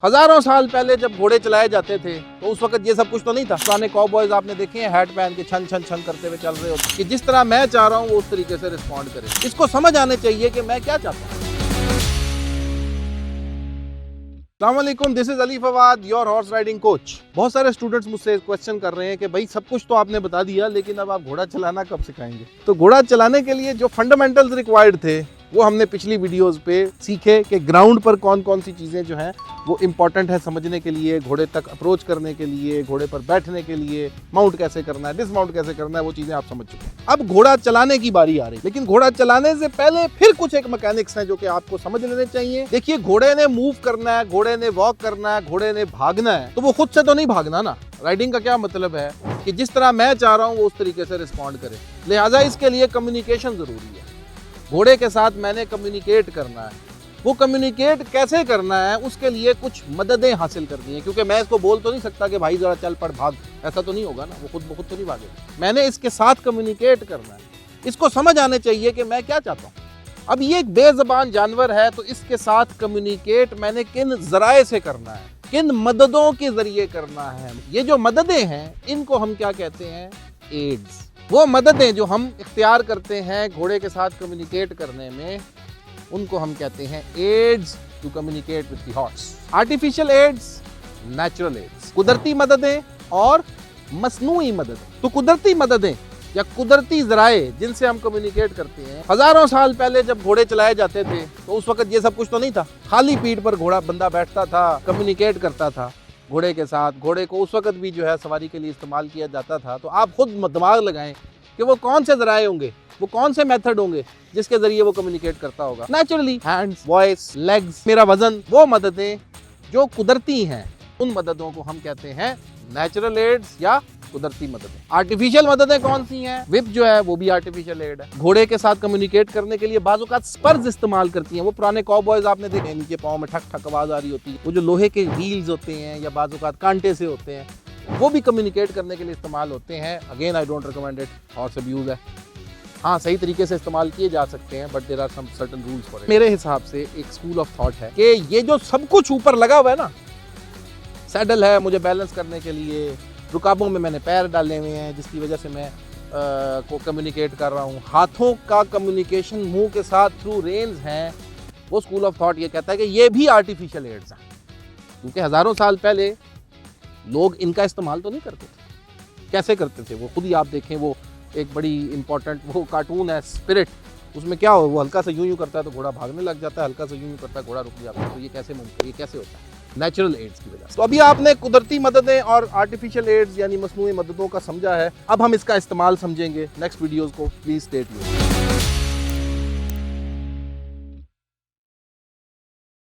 हजारों साल पहले जब घोड़े चलाए जाते थे तो उस वक्त ये सब कुछ तो नहीं था। पुराने कॉबॉयज आपने देखे हैं, हैट पहन के छन छन छन करते हुए चल रहे होते कि जिस तरह मैं चाह रहा हूँ वो उस तरीके से रिस्पॉन्ड करे। इसको समझ आने चाहिए कि मैं क्या चाहता हूँ। अस्सलामुअलैकुम, this is Ali Fawad, your horse riding coach. बहुत सारे स्टूडेंट्स मुझसे क्वेश्चन कर रहे हैं कि भाई सब कुछ तो आपने बता दिया, लेकिन अब आप घोड़ा चलाना कब सिखाएंगे। तो घोड़ा चलाने के लिए जो फंडामेंटल्स रिक्वायर्ड थे वो हमने पिछली वीडियोस पे सीखे कि ग्राउंड पर कौन कौन सी चीज़ें जो हैं वो इंपॉर्टेंट है समझने के लिए, घोड़े तक अप्रोच करने के लिए, घोड़े पर बैठने के लिए, माउंट कैसे करना है, डिसमाउंट कैसे करना है, वो चीज़ें आप समझ चुके हैं। अब घोड़ा चलाने की बारी आ रही, लेकिन घोड़ा चलाने से पहले फिर कुछ एक मैकेनिक्स हैं जो कि आपको समझ लेने चाहिए। देखिए, घोड़े ने मूव करना है, घोड़े ने वॉक करना है, घोड़े ने भागना है, तो वो खुद से तो नहीं भागना ना। राइडिंग का क्या मतलब है कि जिस तरह मैं चाह रहा हूँ वो उस तरीके से रिस्पॉन्ड करे। लिहाजा इसके लिए कम्युनिकेशन जरूरी है। घोड़े के साथ मैंने कम्युनिकेट करना है। वो कम्युनिकेट कैसे करना है उसके लिए कुछ मददें हासिल करनी है, क्योंकि मैं इसको बोल तो नहीं सकता कि भाई जरा चल पड़ भाग, ऐसा तो नहीं होगा ना, वो खुद ब खुद तो नहीं भागेगा। मैंने इसके साथ कम्युनिकेट करना है। इसको समझ आने चाहिए कि मैं क्या चाहता हूँ। अब ये एक बेज़बान जानवर है, तो इसके साथ कम्युनिकेट मैंने किन जराए से करना है, किन मददों के जरिए करना है। ये जो मददें हैं इनको हम क्या कहते हैं? एड्स। वो मददें जो हम इख्तियार करते हैं घोड़े के साथ कम्युनिकेट करने में, उनको हम कहते हैं aids to communicate with the horse. Artificial aids, natural aids, कुदरती मददें और मसनूई मददें। तो कुदरती मददें या कुदरती जराए जिनसे हम कम्युनिकेट करते हैं, हजारों साल पहले जब घोड़े चलाए जाते थे तो उस वक्त ये सब कुछ तो नहीं था। खाली पीठ पर घोड़ा बंदा बैठता था, कम्युनिकेट करता था घोड़े के साथ। घोड़े को उस वक्त भी जो है सवारी के लिए इस्तेमाल किया जाता था। तो आप खुद दिमाग लगाएं कि वो कौन से जराए होंगे, वो कौन से मेथड होंगे जिसके जरिए वो कम्युनिकेट करता होगा। नेचुरली हैंड्स, वॉइस, लेग्स, मेरा वजन, वो मददें जो कुदरती हैं, उन मददों को हम कहते हैं नेचुरल एड्स या कुदरती मददें। आर्टिफिशियल मददें कौन सी हैं? विप जो है वो भी आर्टिफिशियल एड है। घोड़े के साथ कम्युनिकेट करने के लिए बाज़ औक़ात स्पर्स इस्तेमाल करती हैं। वो पुराने कॉबॉयज आपने देखे, नीचे पाँव में ठक ठक आवाज आ रही होती है। वो जो लोहे के व्हील्स होते हैं या बाज़ औक़ात कांटे से होते हैं, वो भी कम्युनिकेट करने के लिए इस्तेमाल होते हैं। Again I don't recommend it, horse abuse है। हाँ, सही तरीके से इस्तेमाल किए जा सकते हैं, but there are some certain rules for it. मेरे हिसाब से एक स्कूल ऑफ थॉट है कि ये जो सब कुछ ऊपर लगा हुआ है ना, सैडल है मुझे बैलेंस करने के लिए, रुकाबों में मैंने पैर डाले हुए हैं जिसकी वजह से मैं को कम्युनिकेट कर रहा हूँ, हाथों का कम्युनिकेशन मुंह के साथ थ्रू रेन्स हैं, वो स्कूल ऑफ थॉट ये कहता है कि ये भी आर्टिफिशियल एड्स हैं। क्योंकि हज़ारों साल पहले लोग इनका इस्तेमाल तो नहीं करते थे। कैसे करते थे वो खुद ही आप देखें। वो एक बड़ी इंपॉर्टेंट वो कार्टून है स्पिरिट, उसमें क्या हो, वो हल्का सा यूं करता है तो घोड़ा भागने लग जाता है, हल्का सा यूं करता है घोड़ा रुक जाता है। तो ये कैसे मुमकिन, ये कैसे होता है? नेचुरल एड्स की वजह से। तो अभी आपने कुदरती मददें और आर्टिफिशियल एड्स यानी मसनूई मददों का समझा है। अब हम इसका इस्तेमाल समझेंगे नेक्स्ट वीडियोस को। Please stay tuned.